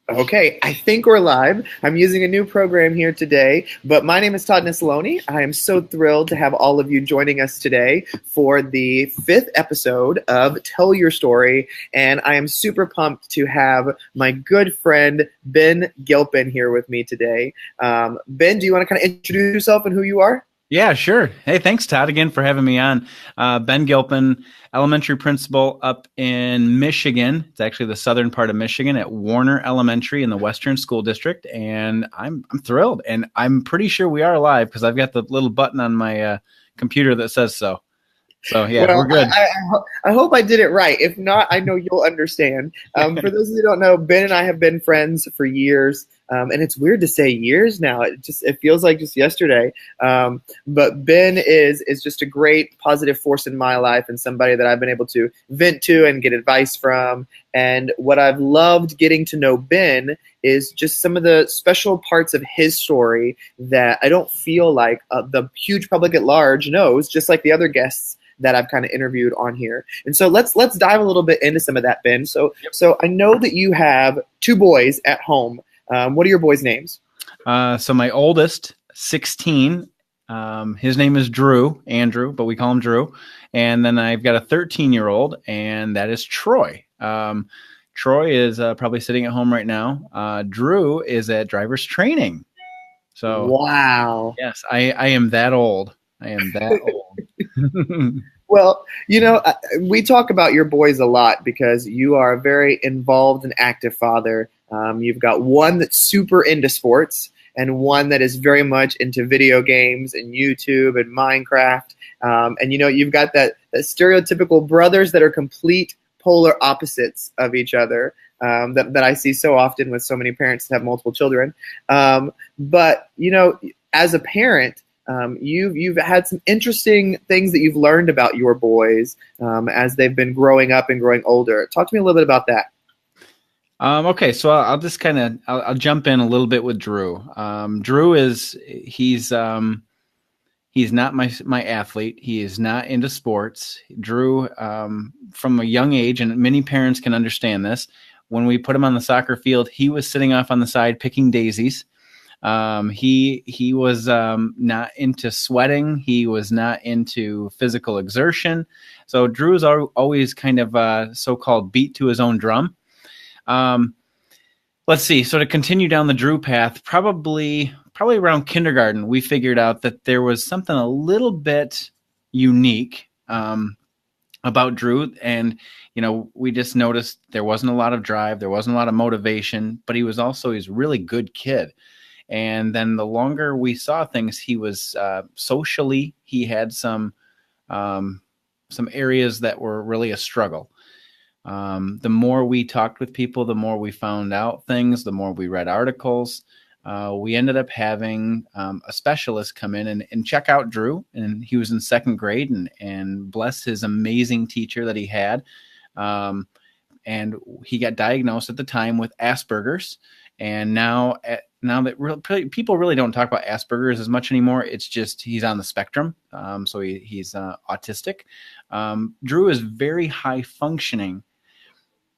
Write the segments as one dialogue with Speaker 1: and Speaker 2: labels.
Speaker 1: Okay, I think we're live. I'm using a new program here today, but my name is Todd Nisoloni. I am so thrilled to have all of you joining us today for the fifth episode of Tell Your Story, and I am super pumped to have my good friend Ben Gilpin here with me today. Ben, do you want to kind of introduce yourself and who you are?
Speaker 2: Yeah, sure. Hey, thanks, Todd, again for having me on. Ben Gilpin, elementary principal up in Michigan. It's actually the southern part of Michigan at Warner Elementary in the Western School District, and I'm thrilled. And I'm pretty sure we are live because I've got the little button on my computer that says so. So yeah, we're
Speaker 1: Well,
Speaker 2: good.
Speaker 1: I hope I did it right. If not, I know you'll understand. For those of you who don't know, Ben and I have been friends for years, and it's weird to say years now. It feels like just yesterday. But Ben is just a great positive force in my life and somebody that I've been able to vent to and get advice from. And what I've loved getting to know Ben is just some of the special parts of his story that I don't feel like the huge public at large knows, just like the other guests that I've kind of interviewed on here. And so let's dive a little bit into some of that, Ben. So I know that you have two boys at home. What are your boys' names?
Speaker 2: So my oldest, 16, his name is Andrew, but we call him Drew. And then I've got a 13-year-old, and that is Troy. Troy is probably sitting at home right now. Drew is at driver's training. So
Speaker 1: wow.
Speaker 2: yes, I am that old. I am that old.
Speaker 1: Well, we talk about your boys a lot because you are a very involved and active father. You've got one that's super into sports and one that is very much into video games and YouTube and Minecraft. And you've got that stereotypical brothers that are complete polar opposites of each other that I see so often with so many parents that have multiple children. But as a parent, you've had some interesting things that you've learned about your boys as they've been growing up and growing older. Talk to me a little bit about that.
Speaker 2: Okay, so I'll just I'll jump in a little bit with Drew. Drew he's not my athlete. He is not into sports. Drew, from a young age, and many parents can understand this, when we put him on the soccer field, he was sitting off on the side picking daisies. He was not into sweating. He was not into physical exertion. So Drew's always kind of so-called beat to his own drum. Let's see. So to continue down the Drew path, probably around kindergarten, we figured out that there was something a little bit unique about Drew. And, we just noticed there wasn't a lot of drive. There wasn't a lot of motivation, but he's a really good kid. And then the longer we saw things, he was socially, he had some areas that were really a struggle. The more we talked with people, the more we found out things, the more we read articles. We ended up having a specialist come in and check out Drew, and he was in second grade, and bless his amazing teacher that he had. And he got diagnosed at the time with Asperger's. And now that people really don't talk about Asperger's as much anymore, it's just he's on the spectrum. So he's autistic. Drew is very high functioning.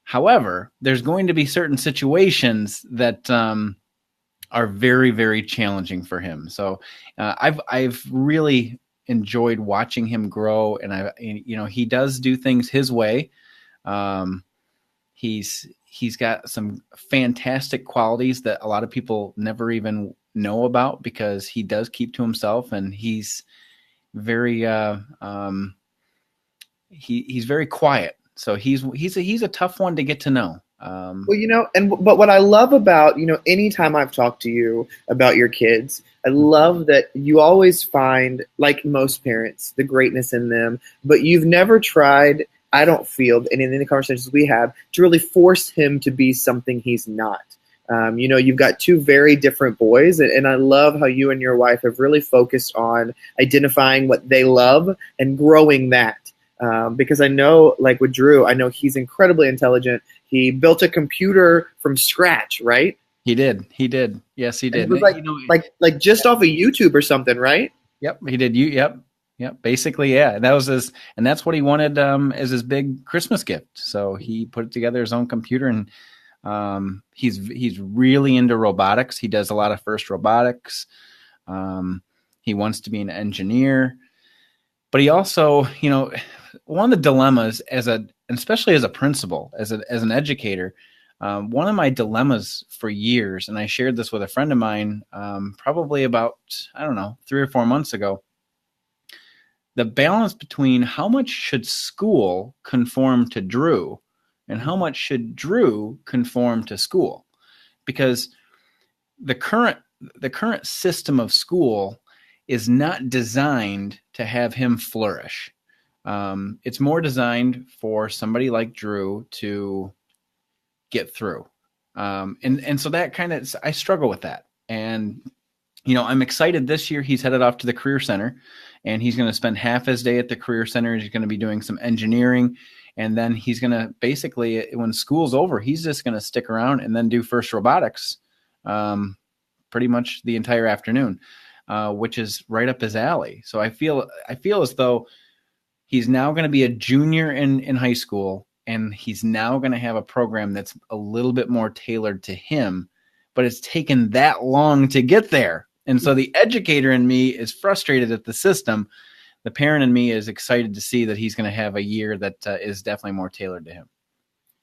Speaker 2: However, there's going to be certain situations that are very, very challenging for him. So I've really enjoyed watching him grow, and he does do things his way. He's got some fantastic qualities that a lot of people never even know about because he does keep to himself, and he's very he's very quiet. So he's a tough one to get to know.
Speaker 1: But what I love about, anytime I've talked to you about your kids, I love that you always find, like most parents, the greatness in them, but you've never tried, I don't feel, and in the conversations we have, to really force him to be something he's not. You've got two very different boys, and I love how you and your wife have really focused on identifying what they love and growing that. Because I know, like with Drew, I know he's incredibly intelligent. He built a computer from scratch, right?
Speaker 2: He did. Yes, he did.
Speaker 1: And it was like just off of YouTube or something, right?
Speaker 2: Yep, he did. Yep. Basically, yeah. That was that's what he wanted as his big Christmas gift. So he put together his own computer, and He's really into robotics. He does a lot of FIRST robotics. He wants to be an engineer, but he also, one of the dilemmas especially as a principal, as an educator, one of my dilemmas for years, and I shared this with a friend of mine, probably about, I don't know, 3 or 4 months ago, the balance between how much should school conform to Drew and how much should Drew conform to school? Because the current system of school is not designed to have him flourish. It's more designed for somebody like Drew to get through. And so that kind of, I struggle with that. And, I'm excited this year. He's headed off to the Career Center, and he's going to spend half his day at the Career Center. He's going to be doing some engineering. And then he's going to basically, when school's over, he's just going to stick around and then do FIRST robotics pretty much the entire afternoon, which is right up his alley. So I feel as though he's now going to be a junior in high school, and he's now going to have a program that's a little bit more tailored to him, but it's taken that long to get there. And so the educator in me is frustrated at the system. The parent in me is excited to see that he's going to have a year that is definitely more tailored to him.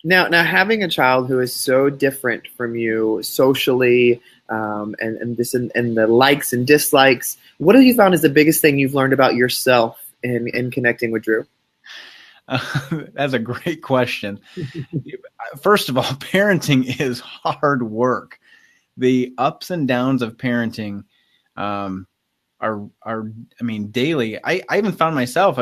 Speaker 1: Now, having a child who is so different from you socially, and the likes and dislikes, what have you found is the biggest thing you've learned about yourself in connecting with Drew?
Speaker 2: That's a great question. First of all, parenting is hard work. The ups and downs of parenting are daily. I even found myself,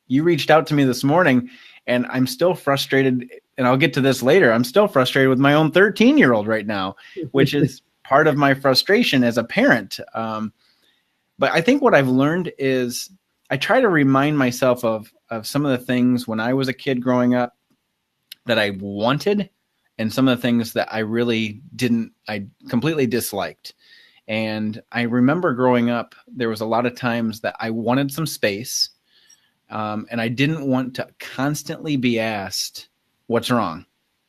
Speaker 2: you reached out to me this morning, and I'm still frustrated, and I'll get to this later. I'm still frustrated with my own 13-year-old right now, which is part of my frustration as a parent. But I think what I've learned is I try to remind myself of some of the things when I was a kid growing up that I wanted, and some of the things that I really didn't, I completely disliked. And I remember growing up, there was a lot of times that I wanted some space, and I didn't want to constantly be asked, what's wrong?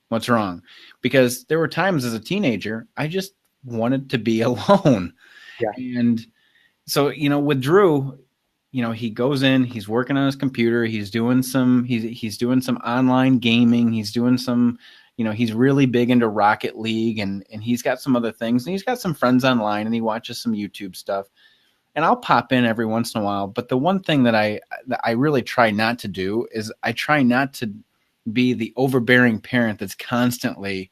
Speaker 2: What's wrong? Because there were times as a teenager, I just wanted to be alone.
Speaker 1: Yeah.
Speaker 2: And so, with Drew, he goes in, he's working on his computer, he's doing some online gaming, he's doing some, he's really big into Rocket League, and he's got some other things, and he's got some friends online, and he watches some YouTube stuff. And I'll pop in every once in a while. But the one thing that I really try not to do is I try not to be the overbearing parent that's constantly,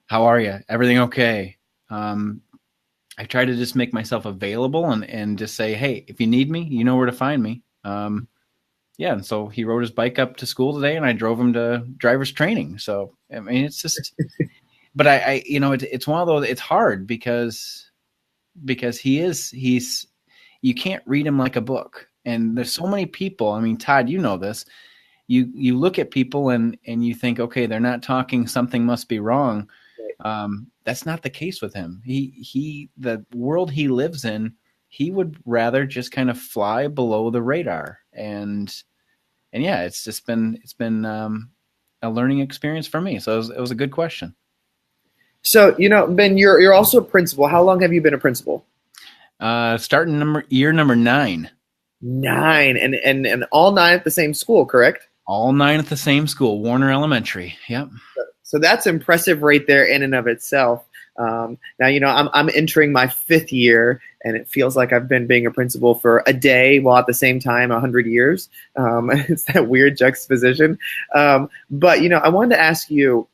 Speaker 2: how are you? Everything okay? I try to just make myself available and just say, hey, if you need me, you know where to find me. And so he rode his bike up to school today, and I drove him to driver's training. So, it's just, but it's one of those, it's hard because he's, you can't read him like a book. And there's so many people. Todd, you know this. You look at people and you think, okay, they're not talking, something must be wrong. That's not the case with him. The world he lives in, he would rather just kind of fly below the radar. And yeah, it's been a learning experience for me. So it was a good question.
Speaker 1: So, Ben, you're also a principal. How long have you been a principal?
Speaker 2: Starting year number 9.
Speaker 1: 9, and all 9 at the same school, correct?
Speaker 2: All 9 at the same school, Warner Elementary. Yep.
Speaker 1: So that's impressive right there in and of itself. Now, I'm entering my 5th year, and it feels like I've been being a principal for a day while at the same time 100 years. It's that weird juxtaposition. But, I wanted to ask you,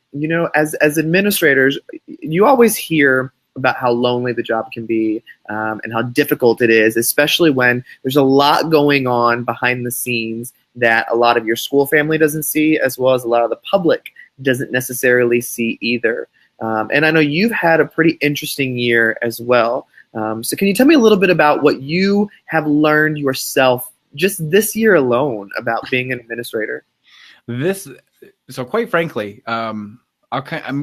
Speaker 1: as administrators, you always hear about how lonely the job can be, and how difficult it is, especially when there's a lot going on behind the scenes that a lot of your school family doesn't see, as well as a lot of the public doesn't necessarily see either. And I know you've had a pretty interesting year as well. So can you tell me a little bit about what you have learned yourself just this year alone about being an administrator?
Speaker 2: So quite frankly, I'm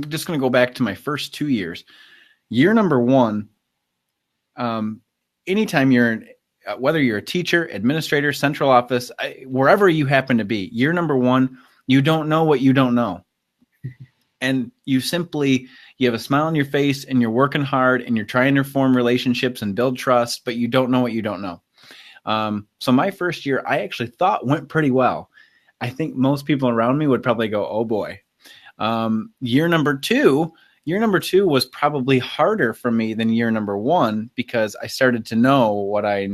Speaker 2: just going to go back to my first 2 years. Year number 1, anytime whether you're a teacher, administrator, central office, wherever you happen to be, year number 1, you don't know what you don't know. And you have a smile on your face and you're working hard and you're trying to form relationships and build trust, but you don't know what you don't know. So my first year, I actually thought went pretty well. I think most people around me would probably go, oh boy. Year number two was probably harder for me than year number one, because I started to know what I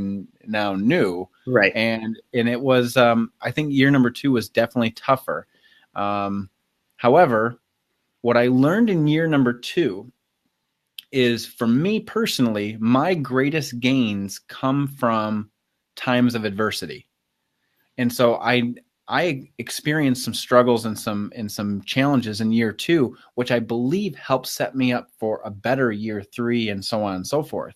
Speaker 2: now knew.
Speaker 1: Right.
Speaker 2: And it was, I think year number two was definitely tougher. However, what I learned in year number two is, for me personally, my greatest gains come from times of adversity. And so I experienced some struggles and some challenges in year two, which I believe helped set me up for a better year three, and so on and so forth.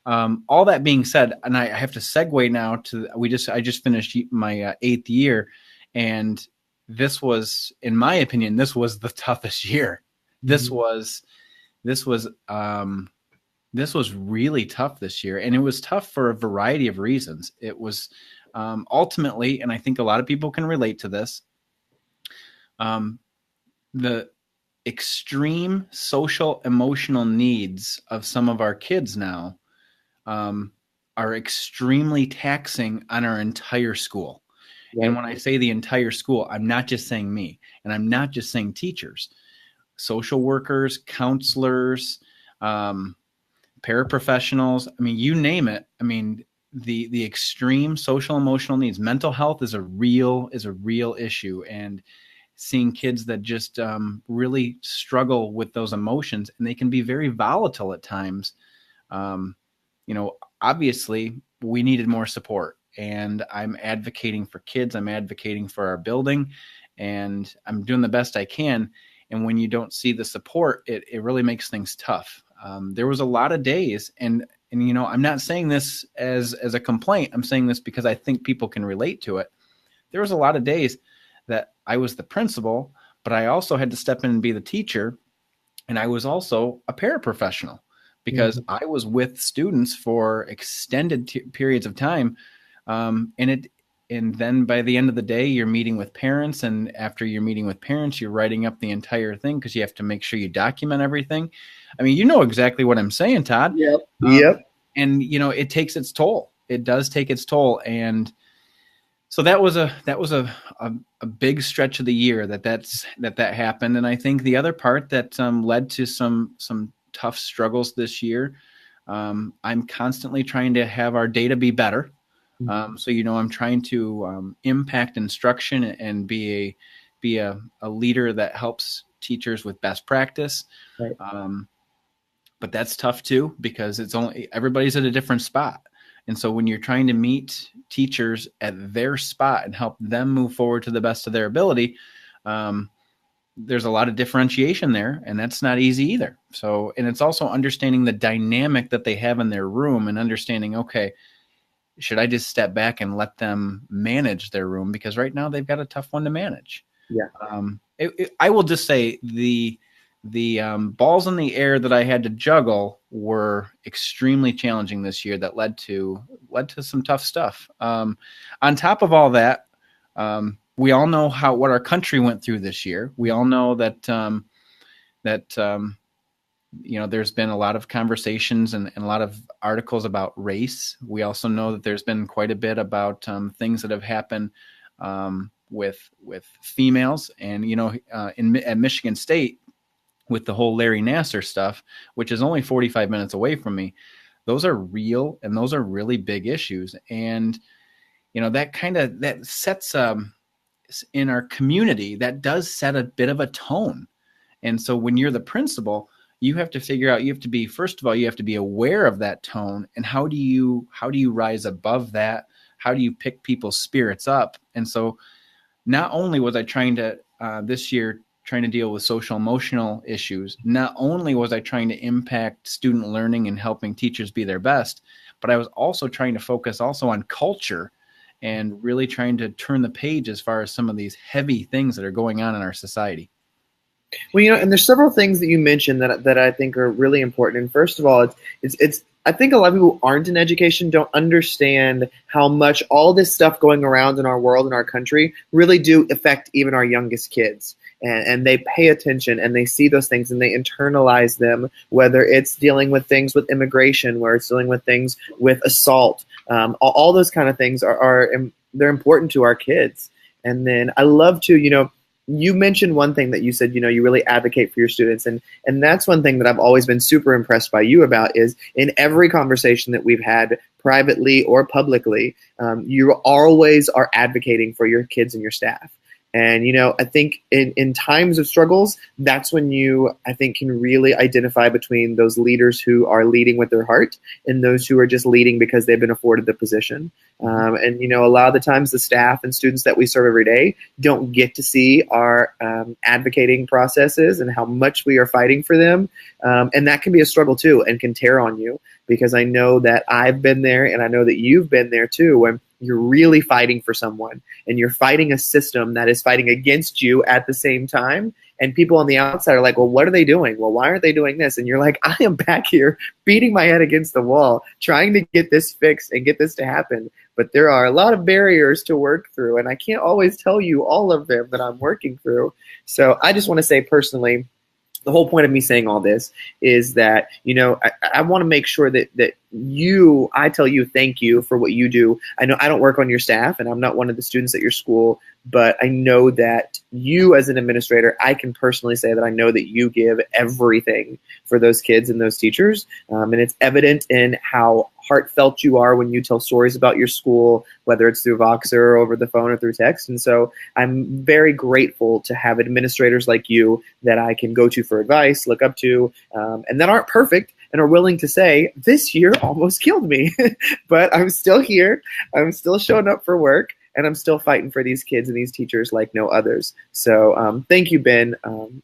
Speaker 2: All that being said, and I have to segue now to, I just finished my 8th year, and this was, in my opinion, this was the toughest year. This was really tough this year, and it was tough for a variety of reasons. It was ultimately, and I think a lot of people can relate to this, the extreme social emotional needs of some of our kids now are extremely taxing on our entire school. Right. And when I say the entire school, I'm not just saying me, and I'm not just saying teachers, social workers, counselors, paraprofessionals. I mean, you name it. I mean, the extreme social emotional needs, mental health is a real issue, and seeing kids that just really struggle with those emotions, and they can be very volatile at times. Obviously we needed more support, and I'm advocating for kids. I'm advocating for our building, and I'm doing the best I can. And when you don't see the support, it really makes things tough. There was a lot of days, and I'm not saying this as a complaint. I'm saying this because I think people can relate to it. There was a lot of days that I was the principal, but I also had to step in and be the teacher, and I was also a paraprofessional, because I was with students for extended periods of time, and then by the end of the day, you're meeting with parents, and after you're meeting with parents, you're writing up the entire thing, because you have to make sure you document everything. I mean, you know exactly what I'm saying, Todd.
Speaker 1: Yep.
Speaker 2: And it takes its toll. It does take its toll, and so that was a big stretch of the year that happened. And I think the other part that led to some tough struggles this year, I'm constantly trying to have our data be better. So I'm trying to impact instruction and be a leader that helps teachers with best practice. Right. But that's tough too, because everybody's at a different spot. And so when you're trying to meet teachers at their spot and help them move forward to the best of their ability, there's a lot of differentiation there, and that's not easy either. So, and it's also understanding the dynamic that they have in their room, and understanding, okay, should I just step back and let them manage their room? Because right now they've got a tough one to manage.
Speaker 1: Yeah.
Speaker 2: I will just say the balls in the air that I had to juggle were extremely challenging this year. That led to some tough stuff. On top of all that, we all know what our country went through this year. We all know that there's been a lot of conversations and a lot of articles about race. We also know that there's been quite a bit about things that have happened with females, and at Michigan State, with the whole Larry Nassar stuff, which is only 45 minutes away from me. Those are real, and those are really big issues. And that sets in our community, that does set a bit of a tone. And so when you're the principal, you have to figure out, first of all, you have to be aware of that tone, and how do you rise above that? How do you pick people's spirits up? And so not only was I trying to this year trying to deal with social emotional issues, not only was I trying to impact student learning and helping teachers be their best, but I was also trying to focus also on culture, and really trying to turn the page as far as some of these heavy things that are going on in our society.
Speaker 1: Well, and there's several things that you mentioned that I think are really important. And first of all, it's I think a lot of people who aren't in education don't understand how much all this stuff going around in our world and our country really do affect even our youngest kids. and they pay attention and they see those things and they internalize them, whether it's dealing with things with immigration, where it's dealing with things with assault, all those kind of things they're important to our kids. And then I love to, you mentioned one thing that you said, you really advocate for your students. And that's one thing that I've always been super impressed by you about is in every conversation that we've had privately or publicly, you always are advocating for your kids and your staff. And, I think in times of struggles, that's when you, I think, can really identify between those leaders who are leading with their heart and those who are just leading because they've been afforded the position. And, a lot of the times the staff and students that we serve every day don't get to see our advocating processes and how much we are fighting for them. And that can be a struggle too and can tear on you, because I know that I've been there and I know that you've been there too, when you're really fighting for someone and you're fighting a system that is fighting against you at the same time. And people on the outside are like, well, what are they doing? Well, why aren't they doing this? And you're like, I am back here beating my head against the wall, trying to get this fixed and get this to happen. But there are a lot of barriers to work through, and I can't always tell you all of them that I'm working through. So I just want to say personally, the whole point of me saying all this is that, I want to make sure that I tell you thank you for what you do. I know I don't work on your staff and I'm not one of the students at your school, but I know that you as an administrator, I can personally say that I know that you give everything for those kids and those teachers. And it's evident in how heartfelt you are when you tell stories about your school, whether it's through Voxer or over the phone or through text. And so I'm very grateful to have administrators like you that I can go to for advice, look up to, and that aren't perfect and are willing to say, this year almost killed me, but I'm still here. I'm still showing up for work. And I'm still fighting for these kids and these teachers like no others. So thank you, Ben,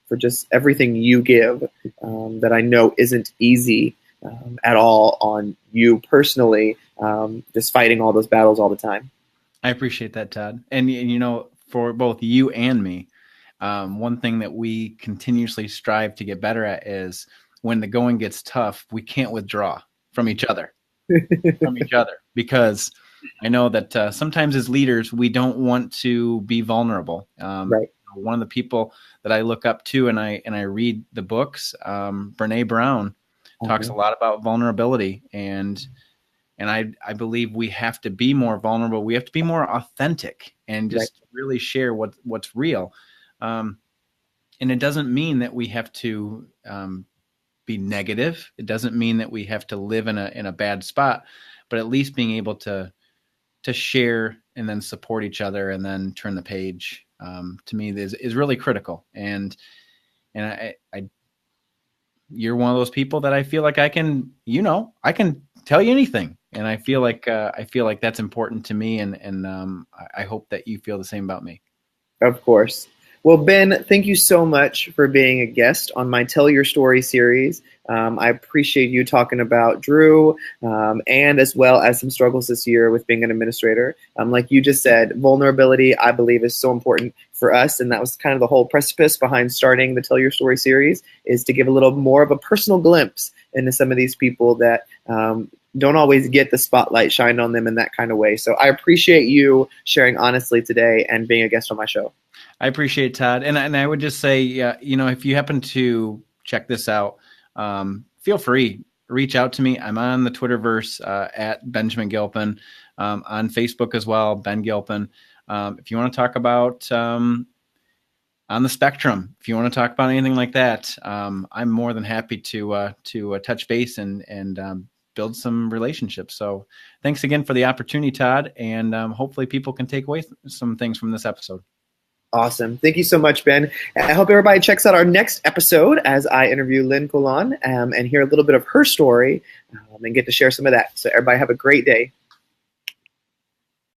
Speaker 1: for just everything you give that I know isn't easy at all on you personally, just fighting all those battles all the time.
Speaker 2: I appreciate that, Todd. And, for both you and me, one thing that we continuously strive to get better at is when the going gets tough, we can't withdraw from each other, because I know that sometimes as leaders, we don't want to be vulnerable.
Speaker 1: Right.
Speaker 2: One of the people that I look up to and I read the books, Brene Brown talks a lot about vulnerability. And I believe we have to be more vulnerable. We have to be more authentic and just really share what's real. And it doesn't mean that we have to be negative. It doesn't mean that we have to live in a bad spot, but at least being able to share and then support each other and then turn the page, to me is really critical. And I you're one of those people that I feel like I can tell you anything. And I feel like that's important to me. And I hope that you feel the same about me. Of
Speaker 1: course. Well, Ben, thank you so much for being a guest on my Tell Your Story series. I appreciate you talking about Drew and as well as some struggles this year with being an administrator. Like you just said, vulnerability, I believe, is so important for us. And that was kind of the whole precipice behind starting the Tell Your Story series, is to give a little more of a personal glimpse into some of these people that don't always get the spotlight shined on them in that kind of way. So I appreciate you sharing honestly today and being a guest on my show.
Speaker 2: I appreciate it, Todd. And I would just say, if you happen to check this out, feel free, reach out to me. I'm on the Twitterverse at Benjamin Gilpin, on Facebook as well, Ben Gilpin. If you want to talk about on the spectrum, if you want to talk about anything like that, I'm more than happy to touch base and build some relationships. So thanks again for the opportunity, Todd. And hopefully people can take away some things from this episode.
Speaker 1: Awesome. Thank you so much, Ben. I hope everybody checks out our next episode as I interview Lynn Coulon and hear a little bit of her story and get to share some of that. So everybody have a great day.